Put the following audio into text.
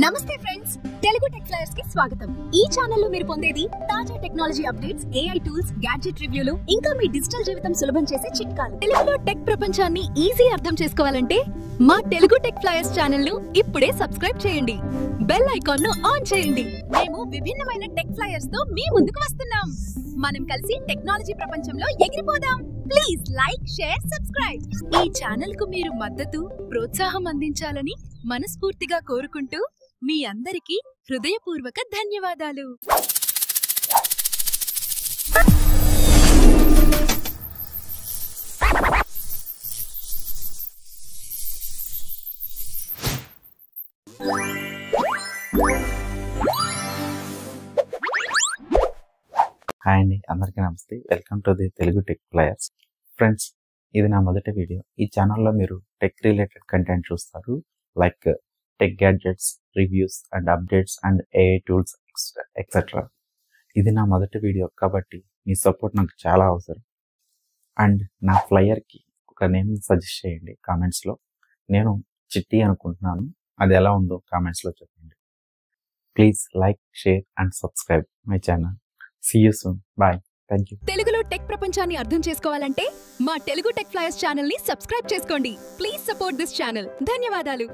నమస్తే friends, Telugu tech flyers కి స్వాగతం. ఈ ఛానల్ లో మీరు పొందేది తాజా technology updates, AI tools, gadget రివ్యూలు, ఇంకా మీ డిజిటల్ జీవితం సులభం చేసే చిట్కాలు. తెలుగులో టెక్ ప్రపంచాన్ని ఈజీ అర్థం చేసుకోవాలంటే మా తెలుగు టెక్ ఫ్లైయర్స్ ఛానల్ ను ఇప్పుడే సబ్స్క్రైబ్ చేయండి. బెల్ ఐకాన్ ను ఆన్ చేయండి. మేము విభిన్నమైన టెక్ ఫ్లైయర్స్ తో మీ ముందుకు వస్తున్నాం. మనం కలిసి టెక్నాలజీ ప్రపంచంలో ఎగిరిపోదాం. Please like, share, subscribe. ఈ ఛానల్ కు మీరు మద్దతు, ప్రోత్సాహం అందించాలని మనస్ఫూర్తిగా కోరుకుంటూ మీ అందరికీ హృదయపూర్వక ధన్యవాదాలు. హాయ్ అండి, అందరికీ నమస్తే. Welcome to the Telugu tech flyers. Friends, ఇది నా మొదటి వీడియో. ఈ ఛానల్లో మీరు టెక్ రిలేటెడ్ కంటెంట్ చూస్తారు, like tech gadgets, reviews and updates and AI tools etcetera. ఇది నా మొదటి వీడియో కాబట్టి మీ సపోర్ట్ నాకు చాలా అవసరం. అండ్ నా ఫ్లైయర్కి ఒక నేమ్ సజెస్ట్ చేయండి కామెంట్స్లో. నేను చిట్టి అనుకుంటున్నాను, అది ఎలా ఉందో కామెంట్స్లో చెప్పండి. Please like, share and subscribe my channel. See you soon. Bye. Thank you. తెలుగులో టెక్ ప్రపంచాన్ని అర్థం చేసుకోవాలంటే మా తెలుగు టెక్ ఫ్లైయర్స్ ఛానల్ ని సబ్స్క్రైబ్ చేసుకోండి. Please support this channel. ధన్యవాదాలు.